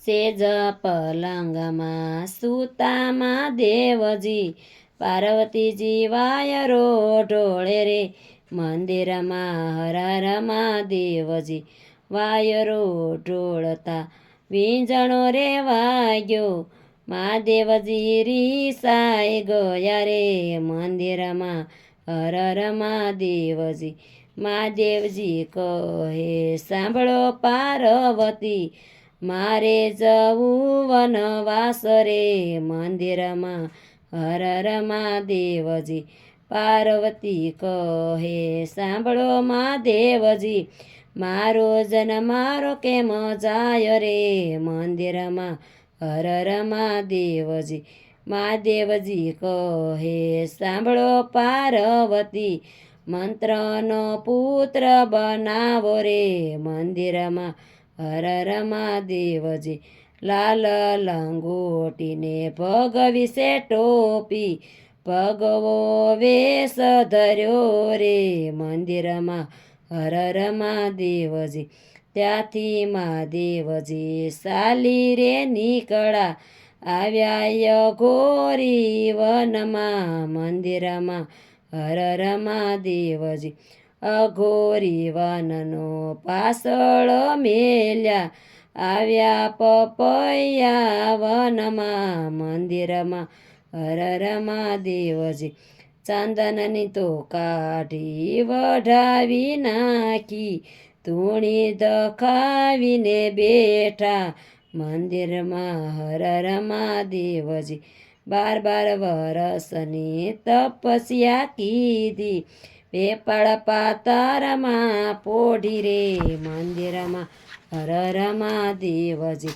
સેજ પલંગમાં સૂતામાં દેવજી પાર્વતીજી વાયરો ઢોળે રે મંદિરમાં હર હર મહાદેવજી વાયરો ઢોળતા વીંજણો રે વાગ્યો મહાદેવજી રીસાઈ ગયા રે મંદિરમાં હર હર મહાદેવજી મહાદેવજી કહે સાંભળો પાર્વતી મારે જવું વનવાસ રે મંદિરમાં હર હર મહાદેવજી પાર્વતી કહે સાંભળો મહાદેવજી મારો મારો કેમ જાય રે મંદિરમાં હર હર મહાદેવજી મહાદેવજી કહે સાંભળો પાર્વતી મંત્રનો પુત્ર બનાવો રે મંદિરમાં હર હર મહાદેવજી લાલ લંગોટીને ભગવીશે ટોપી ભગવો વેશ ધર્યો રે મંદિરમાં હર હર મહાદેવજી ત્યાંથી મહાદેવજી સાલી રે નીકળ્યા આવ્યા ઘોરી વનમાં મંદિરમાં હર હર મહાદેવજી અઘોરી વનનો પાસળ મેલ્યા આવ્યા પપૈયા વનમાં મંદિરમાં હર હર મહાદેવજી ચાંદનની તો કાઢી વઢાવી નાખી ધૂણી દખાવીને બેઠા મંદિરમાં હર હર મહાદેવજી 12 વરસની તપસ્યા કીધી પેપળ પાતરમાં પોઢી રે મંદિરમાં હર હર મહાદેવજી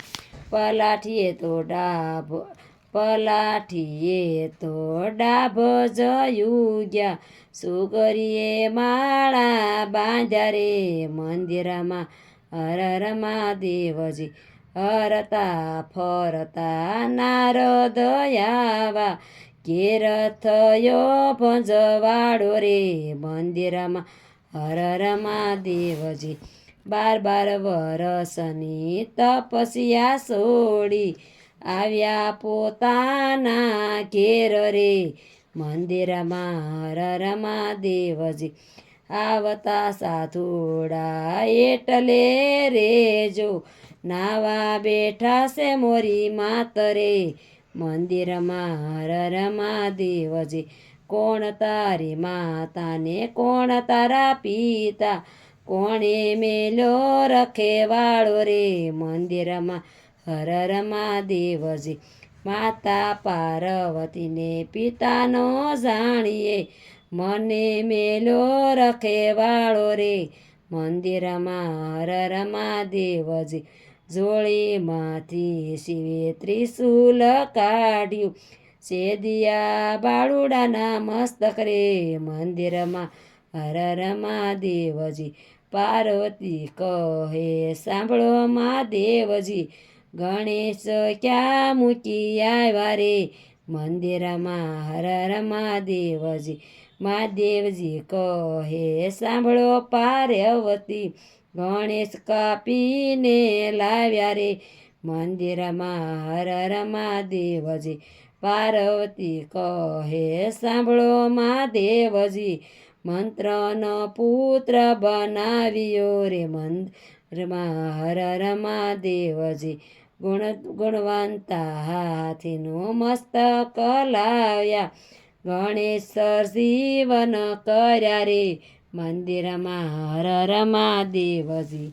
પલાઠીએ તો ડાભ જયું ગયા સુગરીએ માળા બાંધ્યા રે મંદિરમાં હર હર મહાદેવજી હરતા ફરતા નારદ આવા ઘેર થયો ભંજવાડો રે મંદિરમાં હર હર મહાદેવજી 12 વરસની તપસ્યા છોડી આવ્યા પોતાના ઘેર રે મંદિરમાં હર હર મહાદેવજી આવતા સાધુડા એટલે રેજો નાવા બેઠા છે મોરી માતરે મંદિરમાં હર હર મહાદેવજી કોણ તારી માતાને કોણ તારા પિતા કોણે મેલ્યો રખેવાળો રે મંદિરમાં હર હર મહાદેવજી માતા પાર્વતીને પિતાનો જાણીએ મને મેલ્યો રખેવાળો રે મંદિરમાં હર હર મહાદેવજી જોળીમાંથી શિવે ત્રિશૂલ કાઢ્યું સેદિયા બાળુડાના મસ્તક રે મંદિરમાં હર હર મહાદેવજી પાર્વતી કહે સાંભળો મહાદેવજી ગણેશ ક્યાં મૂકી આવ્યા રે મંદિરમાં હર હર મહાદેવજી મહાદેવજી કહે સાંભળો પાર્વતી ગણેશ કાપીને લાવ્યા રે મંદિરમાં હર હર મહાદેવજી પાર્વતી કહે સાંભળો મહાદેવજી મંત્રનો પુત્ર બનાવ્યો રે મંદિરમાં હર હર મહાદેવજી ગુણવંતા હાથીનું મસ્તક લાવ્યા ગણેશ જીવન કર્યા રે મંદિરમાં હર હર મહાદેવજી।